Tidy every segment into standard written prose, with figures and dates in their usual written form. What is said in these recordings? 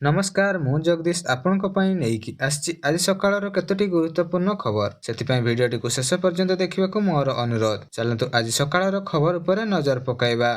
ନମସ୍କାର, ମୁଁ ଜଗଦୀଶ ଆପଣଙ୍କ ପାଇଁ ନେଇକି ଆସିଛି ଆଜି ସକାଳର କେତୋଟି ଗୁରୁତ୍ୱପୂର୍ଣ୍ଣ ଖବର। ସେଥିପାଇଁ ଭିଡ଼ିଓଟିକୁ ଶେଷ ପର୍ଯ୍ୟନ୍ତ ଦେଖିବାକୁ ମୋର ଅନୁରୋଧ। ଚାଲନ୍ତୁ ଆଜି ସକାଳର ଖବର ଉପରେ ନଜର ପକାଇବା।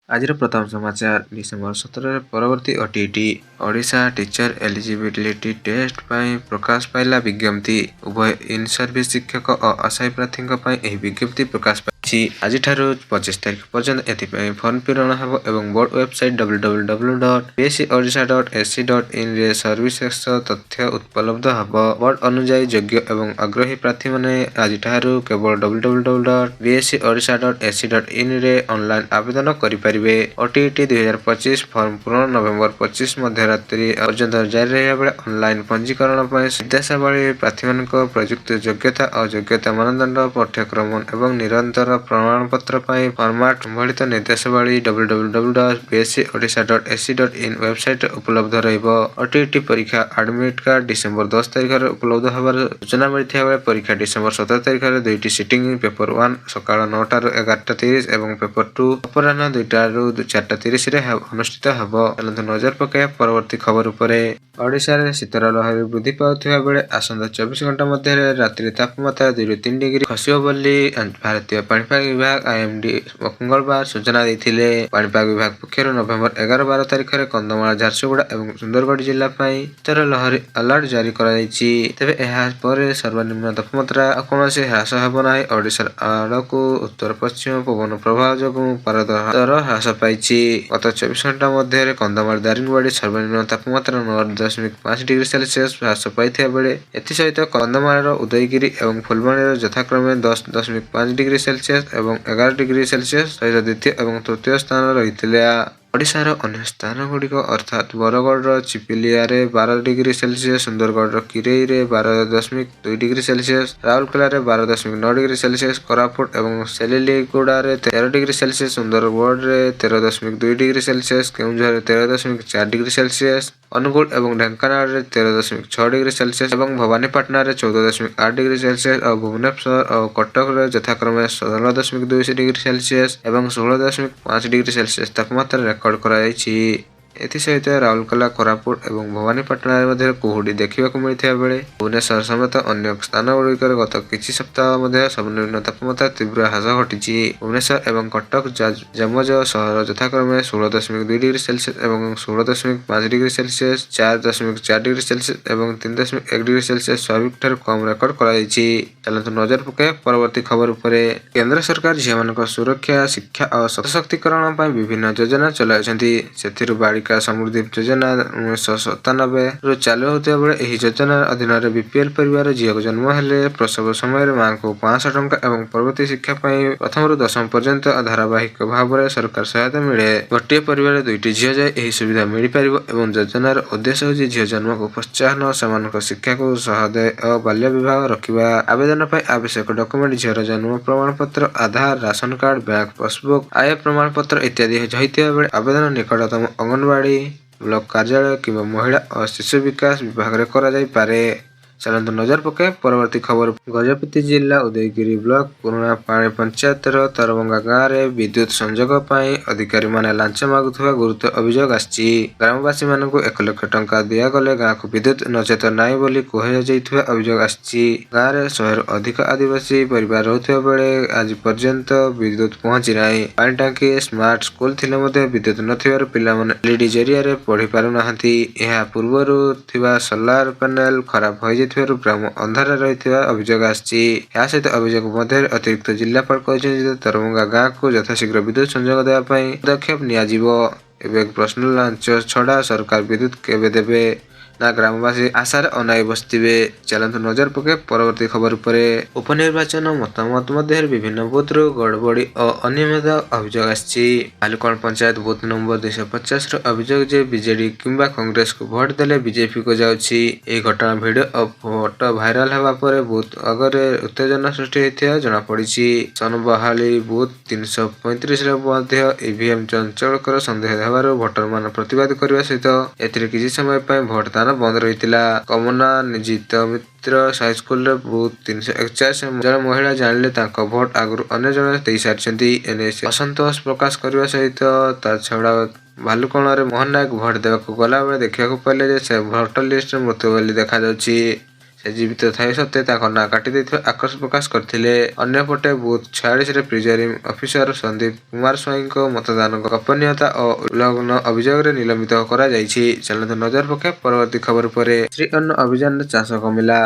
ଆଜିର ପ୍ରଥମ ସମାଚାର ଡିସେମ୍ବର 17ରେ ପରବର୍ତ୍ତୀ OTET Odisha teacher eligibility test ପାଇଁ ପ୍ରକାଶ ପାଇଲା ବିଜ୍ଞପ୍ତି। ଉଭୟ ଇନ୍ ସର୍ଭିସ ଶିକ୍ଷକ ଓ ଅସ୍ଥାୟୀ ପ୍ରାର୍ଥୀଙ୍କ ପାଇଁ ଏହି ବିଜ୍ଞପ୍ତି ପ୍ରକାଶ ପାଇଛି। ଆଜିଠାରୁ 25 ତାରିଖ ପର୍ଯ୍ୟନ୍ତ ଏଥିପାଇଁ ଫର୍ମ ପୂରଣ ହେବ ଏବଂ ବୋର୍ଡ ୱେବସାଇଟ୍ www.pscodisha.ac.in ରେ ସବିଶେଷ ତଥ୍ୟ ଉପଲବ୍ଧ ହେବ। ବୋର୍ଡ ଅନୁଯାୟୀ ଯୋଗ୍ୟ ଏବଂ ଆଗ୍ରହୀ ପ୍ରାର୍ଥୀମାନେ ଆଜିଠାରୁ କେବଳ www.pscodisha.ac.in ରେ ଅନଲାଇନ୍ ଆବେଦନ କରିପାରିବେ। ଓଟିଇଟି 2025 ଫର୍ମ ପୂରଣ ନଭେମ୍ବର 25 ମଧ୍ୟରାତ୍ରି ପର୍ଯ୍ୟନ୍ତ ଜାରି ରହିବା ବେଳେ ଅନଲାଇନ୍ ପଞ୍ଜୀକରଣ ପାଇଁ ନିର୍ଦ୍ଦେଶାବଳୀ ପ୍ରାର୍ଥୀମାନଙ୍କ ପ୍ରଯୁକ୍ତ ଯୋଗ୍ୟତା ଓ ଯୋଗ୍ୟତା ମାନଦଣ୍ଡ ପାଠ୍ୟକ୍ରମ ଏବଂ ନିରନ୍ତର ପ୍ରମାଣପତ୍ର ପାଇଁ ଫର୍ମାଟ୍ ସମ୍ବଳିତ ନିର୍ଦ୍ଦେଶାବଳୀ www.pscodisha.ac.in ୱେବସାଇଟ୍ରେ ଉପଲବ୍ଧ ରହିବ। ଓଟିଇଟି ପରୀକ୍ଷା ଆଡମିଟ୍ କାର୍ଡ ଡିସେମ୍ବର 10 ତାରିଖରେ ଉପଲବ୍ଧ ହେବାର ସୂଚନା ମିଳିଥିବା ବେଳେ ପରୀକ୍ଷା ଡିସେମ୍ବର 17 ତାରିଖରେ ଦୁଇଟି ସିଟିଂ ପେପର 1 ସକାଳ 9ଟାରୁ 11:30 ଏବଂ ପେପର 2 ଅପରାହ୍ନ 2ଟାରୁ 4:30ରେ ଅନୁଷ୍ଠିତ ହେବ। ଚାଲନ୍ତୁ ନଜର ପକାଇବା ପରବର୍ତ୍ତୀ ଖବର ଉପରେ। ଓଡ଼ିଶାରେ ଶୀତର ଲହରୀ ବୃଦ୍ଧି ପାଉଥିବା ବେଳେ ଆସନ୍ତା 24 ଘଣ୍ଟା ମଧ୍ୟରେ ରାତିରେ ତାପମାତ୍ରା 2ରୁ 3 ଡିଗ୍ରୀ ଖସିବ ବୋଲି ଭାରତୀୟ ପାଣିପାଗ ବିଭାଗ ଆଇଏମ୍ଡି ମଙ୍ଗଳବାର ସୂଚନା ଦେଇଥିଲେ। ପାଣିପାଗ ବିଭାଗ ପକ୍ଷରୁ ନଭେମ୍ବର 11-12 ତାରିଖରେ କନ୍ଧମାଳ, ଝାରସୁଗୁଡ଼ା ଏବଂ ସୁନ୍ଦରଗଡ଼ ଜିଲ୍ଲା ପାଇଁ ଶୀତର ଲହରୀ ଆଲର୍ଟ ଜାରି କରାଯାଇଛି। ତେବେ ଏହା ପରେ ସର୍ବନିମ୍ନ ତାପମାତ୍ରା କୌଣସି ହ୍ରାସ ହେବ ନାହିଁ। ଓଡ଼ିଶାର ଆଡ଼କୁ ଉତ୍ତର ପଶ୍ଚିମ ପବନ ପ୍ରବାହ ଯୋଗୁଁ ପାରଦ ହ୍ରାସ ପାଇଛି। ଗତ 24 ଘଣ୍ଟା ମଧ୍ୟରେ କନ୍ଧମାଳ, ଦାରିଙ୍ଗବାଡ଼ି ସର୍ବନିମ୍ନ ତାପମାତ୍ରା 9.5 ଡିଗ୍ରୀ ସେଲସିୟସ୍ ହ୍ରାସ ପାଇଥିବା ବେଳେ ଏଥିସହିତ କନ୍ଧମାଳର ଉଦୟଗିରି ଏବଂ ଫୁଲବାଣୀର ଯଥାକ୍ରମେ 10.5 ଡିଗ୍ରୀ ସେଲସିୟସ୍ ଏବଂ 11 ଡିଗ୍ରୀ ସେଲସିୟସ୍ ସହିତ ଦ୍ୱିତୀୟ ଏବଂ ତୃତୀୟ ସ୍ଥାନ ରହିଥିଲା। ଓଡ଼ିଶାର ଅନ୍ୟ ସ୍ଥାନଗୁଡ଼ିକ ଅର୍ଥାତ୍ ବରଗଡ଼ର ଚିପିଲିଆରେ 12 ଡିଗ୍ରୀ ସେଲସିୟସ୍, ସୁନ୍ଦରଗଡ଼ର କିରେଇରେ 12.2 ଡିଗ୍ରୀ ସେଲସିୟସ୍, ରାଉରକେଲାରେ 12.9 ଡିଗ୍ରୀ ସେଲସିୟସ୍, କୋରାପୁଟ ଏବଂ ସେଲିଲିଗୁଡ଼ାରେ 13 ଡିଗ୍ରୀ ସେଲସିୟସ୍, ସୁନ୍ଦରଗଡ଼ରେ 13.2 ଡିଗ୍ରୀ ସେଲସିୟସ୍, କେଉଁଝରରେ 13.4 ଡିଗ୍ରୀ ସେଲସିୟସ୍, ଅନୁଗୁଳ ଏବଂ ଢେଙ୍କାନାଳରେ 13.6 ଡିଗ୍ରୀ ସେଲସିୟସ୍ ଏବଂ ଭବାନୀପାଟଣାରେ 14.8 ଡିଗ୍ରୀ ସେଲସିୟସ୍ ଓ ଭୁବନେଶ୍ୱର ଓ କଟକରେ ଯଥାକ୍ରମେ 16.2 ଡିଗ୍ରୀ ସେଲସିୟସ୍ ଏବଂ 16.5 ଡିଗ୍ରୀ ସେଲସିୟସ୍ ତାପମାତ୍ରା ରେକର୍ଡ କରାଯାଇଛି। ଏଥିସହିତ ରାଉରକେଲା, କୋରାପୁଟ ଏବଂ ଭବାନୀପାଟଣାରେ ମଧ୍ୟ କୁହୁଡ଼ି ଦେଖିବାକୁ ମିଳିଥିବା ବେଳେ ଭୁବନେଶ୍ୱର ସମେତ ଅନ୍ୟ ସ୍ଥାନଗୁଡ଼ିକରେ ଗତ କିଛି ସପ୍ତାହ ମଧ୍ୟରେ ସର୍ବନିମ୍ନ ତାପମାତ୍ରା ତୀବ୍ର ହ୍ରାସ ଘଟିଛି। ଭୁବନେଶ୍ୱର ଏବଂ କଟକ ଯମଜ ସହର ଯଥାକ୍ରମେ 16.2 ଡିଗ୍ରୀ ସେଲସିୟସ୍ ଏବଂ 16.5 ଡିଗ୍ରୀ ସେଲସିୟସ୍, 4.4 ଡିଗ୍ରୀ ସେଲସିୟସ୍ ଏବଂ 3.1 ଡିଗ୍ରୀ ସେଲସିୟସ୍ ସ୍ୱାଭାବିକଠାରୁ କମ୍ ରେକର୍ଡ କରାଯାଇଛି। ଚାଲନ୍ତୁ ନଜର ପକାଇବା ପରବର୍ତ୍ତୀ ଖବର ଉପରେ। କେନ୍ଦ୍ର ସରକାର ଝିଅମାନଙ୍କ ସୁରକ୍ଷା, ଶିକ୍ଷା ଓ ସଶକ୍ତିକରଣ ପାଇଁ ବିଭିନ୍ନ ଯୋଜନା ଚଳାଇଛନ୍ତି। ସେଥିରୁ ବାଳିକା ସମୃଦ୍ଧି ଯୋଜନା 1997ରୁ ଚାଲୁ ହେଉଥିବା ବେଳେ ଏହି ଯୋଜନା ଅଧୀନରେ ବିପିଏଲ୍ ପରିବାର ଝିଅ ଜନ୍ମ ହେଲେ ପ୍ରସବ ସମୟରେ ମାଆଙ୍କୁ 500 ଟଙ୍କା ଏବଂ ପରବର୍ତ୍ତୀ ଶିକ୍ଷା ପାଇଁ ପ୍ରଥମରୁ ଦଶମ ପର୍ଯ୍ୟନ୍ତ ଧାରାବାହିକ ଭାବରେ ସରକାର ସହାୟତା ମିଳେ। ଗୋଟିଏ ପରିବାରରେ 2ଟି ଝିଅ ଯାଏ ଏହି ସୁବିଧା ମିଳିପାରିବ ଏବଂ ଯୋଜନାର ଉଦ୍ଦେଶ୍ୟ ହେଉଛି ଝିଅ ଜନ୍ମକୁ ପ୍ରୋତ୍ସାହନ, ସେମାନଙ୍କ ଶିକ୍ଷାକୁ ସହଦେୟ ଓ ବାଲ୍ୟ ବିବାହ ରୋକିବା। ଆବେଦନ ପାଇଁ ଆବଶ୍ୟକ ଡକୁମେଣ୍ଟ ଝିଅର ଜନ୍ମ ପ୍ରମାଣପତ୍ର, ଆଧାର, ରାସନ କାର୍ଡ, ବ୍ୟାଙ୍କ ପାସବୁକ୍, ଆୟ ପ୍ରମାଣପତ୍ର ଇତ୍ୟାଦି ହୋଇଥିବା ବେଳେ ଆବେଦନ ନିକଟତମ ଅଙ୍ଗନବାଡ଼ି, ବ୍ଲକ କାର୍ଯ୍ୟାଳୟ କିମ୍ବା ମହିଳା ଓ ଶିଶୁ ବିକାଶ ବିଭାଗରେ କରାଯାଇପାରେ। ଚାଲନ୍ତୁ ନଜର ପକାଇବା ପରବର୍ତ୍ତୀ ଖବର। ଗଜପତି ଜିଲ୍ଲା ଉଦୟଗିରି ବ୍ଲକ ପୁରୁଣାପାଣି ପଞ୍ଚାୟତର ତରଭଙ୍ଗା ଗାଁରେ ବିଦ୍ୟୁତ୍ ସଂଯୋଗ ପାଇଁ ଅଧିକାରୀମାନେ ଲାଞ୍ଚ ମାଗୁଥିବା ଗୁରୁତର ଅଭିଯୋଗ ଆସିଛି। ଗ୍ରାମବାସୀମାନଙ୍କୁ 1 ଲକ୍ଷ ଟଙ୍କା ଦିଆଗଲେ ଗାଁକୁ ବିଦ୍ୟୁତ୍ ନଚେତ ନାହିଁ ବୋଲି କୁହାଯାଇଥିବା ଅଭିଯୋଗ ଆସିଛି। ଗାଁରେ 100ରୁ ଅଧିକ ଆଦିବାସୀ ପରିବାର ରହୁଥିବା ବେଳେ ଆଜି ପର୍ଯ୍ୟନ୍ତ ବିଦ୍ୟୁତ୍ ପହଞ୍ଚି ନାହିଁ। ପାଣି ଟାଙ୍କି, ସ୍ମାର୍ଟ ସ୍କୁଲ ଥିଲେ ମଧ୍ୟ ବିଦ୍ୟୁତ୍ ନଥିବାରୁ ପିଲାମାନେ ଏଲ୍ଇଡି ଜରିଆରେ ପଢ଼ି ପାରୁନାହାନ୍ତି। ଏହା ପୂର୍ବରୁ ଥିବା ସୋଲାର ପ୍ୟାନେଲ ଖରାପ ହୋଇଯାଇଥିବାରୁ ଗ୍ରାମ ଅନ୍ଧାରରେ ରହିଥିବା ଅଭିଯୋଗ ଆସିଛି। ଏହା ସହିତ ଅଭିଯୋଗ ମଧ୍ୟରେ ଅତିରିକ୍ତ ଜିଲ୍ଲାପାଳ କହିଛନ୍ତି ଯେ ତରଭଙ୍ଗା ଗାଁକୁ ଯଥାଶୀଘ୍ର ବିଦ୍ୟୁତ୍ ସଂଯୋଗ ଦେବା ପାଇଁ ପଦକ୍ଷେପ ନିଆଯିବ। ଏବେ ପ୍ରଶ୍ନ, ଲାଞ୍ଚ ଛଡ଼ା ସରକାର ବିଦ୍ୟୁତ୍ କେବେ ଦେବେ? ନା ଗ୍ରାମବାସୀ ଆଶାରେ ଅନାଇ ବସିଥିବେ? ଚାଲନ୍ତୁ ନଜର ପକାଇବା ପରବର୍ତ୍ତୀ ଖବର ଉପରେ। ଉପନିର୍ବାଚନ ମତାମତ ମଧ୍ୟରେ ବିଭିନ୍ନ ବୁଥରୁ ଗଡ଼ବଡ଼ି ଓ ଅନିୟମିତତା ଅଭିଯୋଗ ଆସିଛି। ଭାଲୁକଣ ପଞ୍ଚାୟତ ବୁଥ ନମ୍ବର 250ର ଅଭିଯୋଗ ଯେ ବିଜେଡି କିମ୍ବା କଂଗ୍ରେସକୁ ଭୋଟ ଦେଲେ ବିଜେପିକୁ ଯାଉଛି। ଏହି ଘଟଣା ଭିଡିଓ ଓ ଫଟୋ ଭାଇରାଲ ହେବା ପରେ ବୁଥ ଆଗରେ ଉତ୍ତେଜନା ସୃଷ୍ଟି ହୋଇଥିବା ଜଣାପଡ଼ିଛି। ସନବାହାଲି ବୁଥ 335ରେ ମଧ୍ୟ ଇଭିଏମ୍ ଚଞ୍ଚଳକର ସନ୍ଦେହ ହେବାରୁ ଭୋଟରମାନେ ପ୍ରତିବାଦ କରିବା ସହିତ ଏଥିରେ କିଛି ସମୟ ପାଇଁ ଭୋଟ ଦାନ ବନ୍ଦ ରହିଥିଲା। କମନା ନିଜିତ ମିତ୍ର ହାଇସ୍କୁଲର ବୁଥ 341 ଜଣେ ମହିଳା ଜାଣିଲେ ତାଙ୍କ ଭୋଟ ଆଗରୁ ଅନ୍ୟ ଜଣେ ଦେଇସାରିଛନ୍ତି। ଏନେଇ ସେ ଅସନ୍ତୋଷ ପ୍ରକାଶ କରିବା ସହିତ ତା ଛଡ଼ା ଭାଲୁକଣରେ ମୋହନ ନାୟକ ଭୋଟ ଦେବାକୁ ଗଲାବେଳେ ଦେଖିବାକୁ ପାଇଲେ ଯେ ସେ ଭୋଟର ଲିଷ୍ଟରେ ମୃତ୍ୟୁ ବୋଲି ଦେଖାଯାଉଛି। ସେ ଜୀବିତ ଥାଇ ସତ୍ତ୍ୱେ ତାଙ୍କ ନାଁ କାଟି ଦେଇଥିବା ଆକ୍ରୋଶ ପ୍ରକାଶ କରିଥିଲେ। ଅନ୍ୟପଟେ ବୁଥ 46ରେ ପ୍ରିଜାଇଡିଂ ଅଫିସର ସନ୍ଦୀପ କୁମାର ସ୍ୱାଇଁଙ୍କ ମତଦାନ ଗୋପନୀୟତା ଓ ଉଲ୍ଲଂଘନ ଅଭିଯୋଗରେ ନିଲମ୍ବିତ କରାଯାଇଛି। ଚାଲନ୍ତୁ ନଜର ପକାଇବା ପରବର୍ତ୍ତୀ ଖବର ଉପରେ। ଶ୍ରୀ ଅନ୍ନ ଅଭିଯାନରେ ଚାଷ କମିଲା।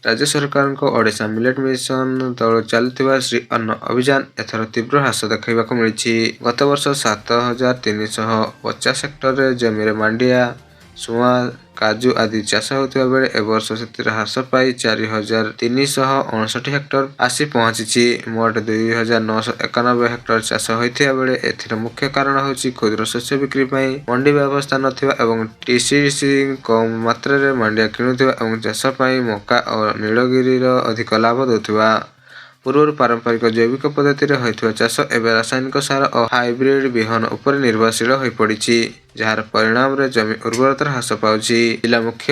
ରାଜ୍ୟ ସରକାରଙ୍କ ଓଡ଼ିଶା ମିଲେଟ ମିଶନ ତଳୁ ଚାଲୁଥିବା ଶ୍ରୀ ଅନ୍ନ ଅଭିଯାନ ଏଥର ତୀବ୍ର ହ୍ରାସ ଦେଖାଇବାକୁ ମିଳିଛି। ଗତ ବର୍ଷ 7,350 ହେକ୍ଟର ଜମିରେ ମାଣ୍ଡିଆ, ସୁଆଁ, କାଜୁ ଆଦି ଚାଷ ହେଉଥିବା ବେଳେ ଏ ବର୍ଷ ସେଥିରେ ହ୍ରାସ ପାଇ 4,359 ହେକ୍ଟର ଆସି ପହଞ୍ଚିଛି। ମୋଟ 2,991 ହେକ୍ଟର ଚାଷ ହୋଇଥିବା ବେଳେ ଏଥିର ମୁଖ୍ୟ କାରଣ ହେଉଛି କ୍ଷୁଦ୍ର ଶସ୍ୟ ବିକ୍ରି ପାଇଁ ମଣ୍ଡି ବ୍ୟବସ୍ଥା ନଥିବା ଏବଂ ଟିସିସି କମ୍ ମାତ୍ରାରେ ମାଣ୍ଡିଆ କିଣୁଥିବା ଏବଂ ଚାଷ ପାଇଁ ମକା ଓ ନୀଳଗିରିର ଅଧିକ ଲାଭ ଦେଉଥିବା। ପୂର୍ବରୁ ପାରମ୍ପରିକ ଜୈବିକ ପଦ୍ଧତିରେ ହୋଇଥିବା ଚାଷ ଏବେ ରାସାୟନିକ ସାର ଓ ହାଇବ୍ରିଡ ବିହନ ଉପରେ ନିର୍ଭରଶୀଳ ହୋଇପଡ଼ିଛି, ଯାହାର ପରିଣାମରେ ଜମି ଉର୍ବରତା ହ୍ରାସ ପାଉଛି। ଜିଲ୍ଲା ମୁଖ୍ୟ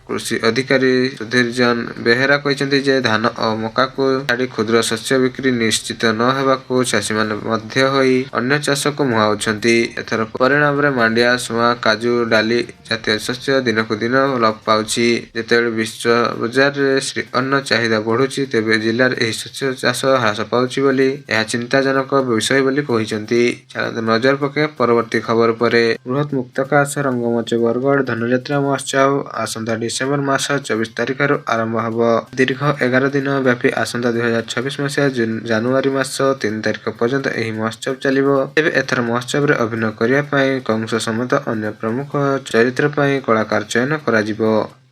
କୃଷି ଅଧିକାରୀ ସୁଧୀରଜନ ବେହେରା କହିଛନ୍ତି ଯେ ଧାନ ଓ ମକାକୁ ଛାଡ଼ି କ୍ଷୁଦ୍ର ଶସ୍ୟ ବିକ୍ରି ନିଶ୍ଚିତ ନ ହେବାକୁ ଚାଷୀମାନେ ବାଧ୍ୟ ହୋଇ ଅନ୍ୟ ଚାଷକୁ ମୁହାଁଉଛନ୍ତି। ଏଥର ପରିଣାମରେ ମାଣ୍ଡିଆ, ସୁଆଁ, କାଜୁ, ଡାଲି ଜାତୀୟ ଶସ୍ୟ ଦିନକୁ ଦିନ ଲୋପ ପାଉଛି। ଯେତେବେଳେ ବିଶ୍ୱ ବଜାରରେ ଶ୍ରୀ ଅନ୍ନ ଚାହିଦା ବଢ଼ୁଛି, ତେବେ ଜିଲ୍ଲାରେ ଏହି ଶସ୍ୟ ଚାଷ ହ୍ରାସ ପାଉଛି ବୋଲି ଏହା ଚିନ୍ତାଜନକ ବିଷୟ ବୋଲି କହିଛନ୍ତି। ଚାଲନ୍ତୁ ନଜର ପକାଇବା ପରବର୍ତ୍ତୀ ଖବର ଉପରେ। ବୃହତ ମୁକ୍ତାକାଶ ରଙ୍ଗମଞ୍ଚ ବରଗଡ଼ ଧନୁଯାତ୍ରା ମହୋତ୍ସବ ଆସନ୍ତା ଡିସେମ୍ବର ମାସ 24 ତାରିଖରୁ ଆରମ୍ଭ ହେବ। ଦୀର୍ଘ 11 ଦିନ ବ୍ୟାପୀ ଆସନ୍ତା 2026 ମସିହା ଜାନୁଆରୀ ମାସ 3 ତାରିଖ ପର୍ଯ୍ୟନ୍ତ ଏହି ମହୋତ୍ସବ ଚାଲିବ। ତେବେ ଏଥର ମହୋତ୍ସବରେ ଅଭିନୟ କରିବା ପାଇଁ କଂସ ସମେତ ଅନ୍ୟ ପ୍ରମୁଖ ଚରିତ୍ର ପାଇଁ କଳାକାର ଚୟନ କରାଯିବ।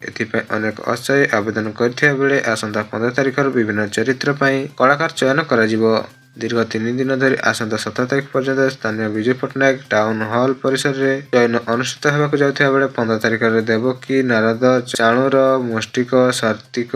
ଏଥିପାଇଁ ଅନେକ ଉତ୍ସାହୀ ଆବେଦନ କରିଥିବା ବେଳେ ଆସନ୍ତା 15 ତାରିଖରୁ ବିଭିନ୍ନ ଚରିତ୍ର ପାଇଁ କଳାକାର ଚୟନ କରାଯିବ। ଦୀର୍ଘ 3 ଦିନ ଧରି ଆସନ୍ତା 17 ତାରିଖ ପର୍ଯ୍ୟନ୍ତ ସ୍ଥାନୀୟ ବିଜୁ ପଟ୍ଟନାୟକ ଟାଉନ ହଲ ପରିସରରେ ଚୟନ ଅନୁଷ୍ଠିତ ହେବାକୁ ଯାଉଥିବା ବେଳେ 15 ତାରିଖରେ ଦେବକୀ, ନାରଦ, ଚାଣୁର, ମୁଷ୍ଟିକ, ସାତ୍ତ୍ୱିକ,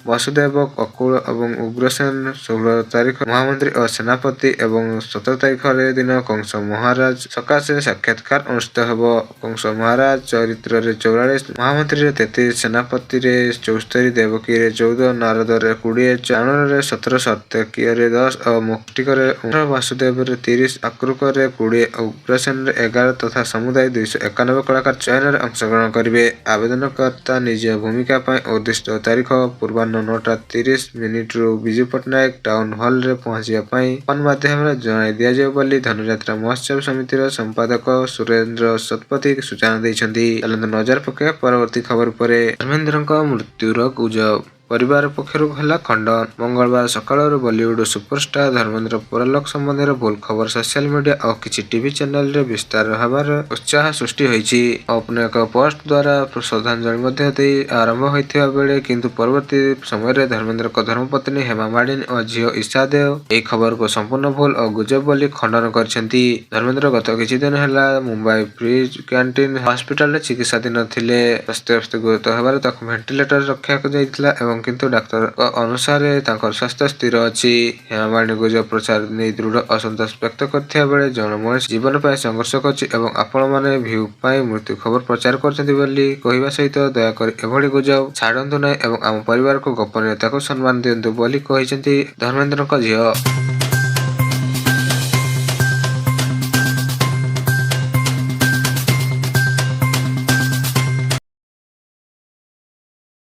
ବସୁଦେବ, ଅକୁଳ ଏବଂ ଉଗ୍ରସେନ, 16 ତାରିଖ ମହାମନ୍ତ୍ରୀ ଓ ସେନାପତି ଏବଂ 17 ତାରିଖରେ ଦିନ କଂସ ମହାରାଜ ସକାଶେ ସାକ୍ଷାତକାର ଅନୁଷ୍ଠିତ ହେବ। କଂସ ମହାରାଜ ଚରିତ୍ରରେ 44, ମହାମନ୍ତ୍ରୀରେ 33, ସେନାପତିରେ 74, ଦେବକୀରେ 14, ନାରଦରେ 20, ଚାଣୁରରେ 17, ସାତ୍ତ୍ୱିକରେ 10 ଓ ମୁଷ୍ଟିକରେ 18, ବାସୁଦେବରେ 30, ଆକ୍ରୁକରେ 20 ଓ ଉଗ୍ରସେନରେ 11 ତଥା ସମୁଦାୟ 291 କଳାକାର ଚୟନରେ ଅଂଶଗ୍ରହଣ କରିବେ। ଆବେଦନକର୍ତ୍ତା ନିଜ ଭୂମିକା ପାଇଁ ଉଦ୍ଦିଷ୍ଟ ତାରିଖ ପୂର୍ବାହ୍ନ 9:30ରୁ ବିଜୁ ପଟ୍ଟନାୟକ ଟାଉନ ହଲରେ ପହଞ୍ଚିବା ପାଇଁ ଫୋନ ମାଧ୍ୟମରେ ଜଣାଇ ଦିଆଯିବ ବୋଲି ଧନୁଯାତ୍ରା ମହୋତ୍ସବ ସମିତିର ସମ୍ପାଦକ ସୁରେନ୍ଦ୍ର ଶତପଥୀ ସୂଚନା ଦେଇଛନ୍ତି। ଚାଲନ୍ତୁ ନଜର ପକାଇବା ପରବର୍ତ୍ତୀ ଖବର ଉପରେ। ଧର୍ମେନ୍ଦ୍ରଙ୍କ ମୃତ୍ୟୁର ଗୁଜବ ପରିବାର ପକ୍ଷରୁ ହେଲା ଖଣ୍ଡନ। ମଙ୍ଗଳବାର ସକାଳରୁ ବଲିଉଡ ସୁପରଷ୍ଟାର ଧର୍ମେନ୍ଦ୍ର ପରଲୋକ ସମ୍ବନ୍ଧରେ ଭୁଲ ଖବର ସୋସିଆଲ ମିଡିଆ ଓ କିଛି ଟିଭି ଚ୍ୟାନେଲରେ ବିସ୍ତାର ହେବାର ଉତ୍ସାହ ସୃଷ୍ଟି ହୋଇଛି। ଅନେକ ପୋଷ୍ଟ ଦ୍ୱାରା ଶ୍ରଦ୍ଧାଞ୍ଜଳି ମଧ୍ୟ ଦେଇ ଆରମ୍ଭ ହୋଇଥିବା ବେଳେ କିନ୍ତୁ ପରବର୍ତ୍ତୀ ସମୟରେ ଧର୍ମେନ୍ଦ୍ରଙ୍କ ଧର୍ମପତ୍ନୀ ହେମା ମାଳିନୀ ଓ ଝିଅ ଇଶା ଦେଓ ଏହି ଖବରକୁ ସମ୍ପୂର୍ଣ୍ଣ ଭୁଲ ଓ ଗୁଜବ ବୋଲି ଖଣ୍ଡନ କରିଛନ୍ତି। ଧର୍ମେନ୍ଦ୍ର ଗତ କିଛି ଦିନ ହେଲା ମୁମ୍ବାଇ ବ୍ରିଜ୍ କ୍ୟାଣ୍ଟିନ ହସ୍ପିଟାଲରେ ଚିକିତ୍ସାଧୀନ ଥିଲେ। ସ୍ୱାସ୍ଥ୍ୟାବସ୍ଥା ଗୁରୁତର ହେବାରୁ ତାଙ୍କୁ ଭେଣ୍ଟିଲେଟରରେ ରଖାଯାଇଥିଲା ଏବଂ କିନ୍ତୁ ଡାକ୍ତରଙ୍କ ଅନୁସାରେ ତାଙ୍କର ସ୍ୱାସ୍ଥ୍ୟ ସ୍ଥିର ଅଛି। ହେମା ମାଳିନୀ ଗୁଜବ ପ୍ରଚାର ନେଇ ଦୃଢ଼ ଅସନ୍ତୋଷ ବ୍ୟକ୍ତ କରିଥିବା ବେଳେ ଜଣେ ମଣିଷ ଜୀବନ ପାଇଁ ସଂଘର୍ଷ କରୁଛି ଏବଂ ଆପଣମାନେ ଭ୍ୟୁ ପାଇଁ ମୃତ୍ୟୁ ଖବର ପ୍ରଚାର କରୁଛନ୍ତି ବୋଲି କହିବା ସହିତ ଦୟାକରି ଏଭଳି ଗୁଜବ ଛାଡ଼ନ୍ତୁ ନାହିଁ ଏବଂ ଆମ ପରିବାରକୁ ଗୋପନୀୟତାକୁ ସମ୍ମାନ ଦିଅନ୍ତୁ ବୋଲି କହିଛନ୍ତି ଧର୍ମେନ୍ଦ୍ରଙ୍କ ଝିଅ।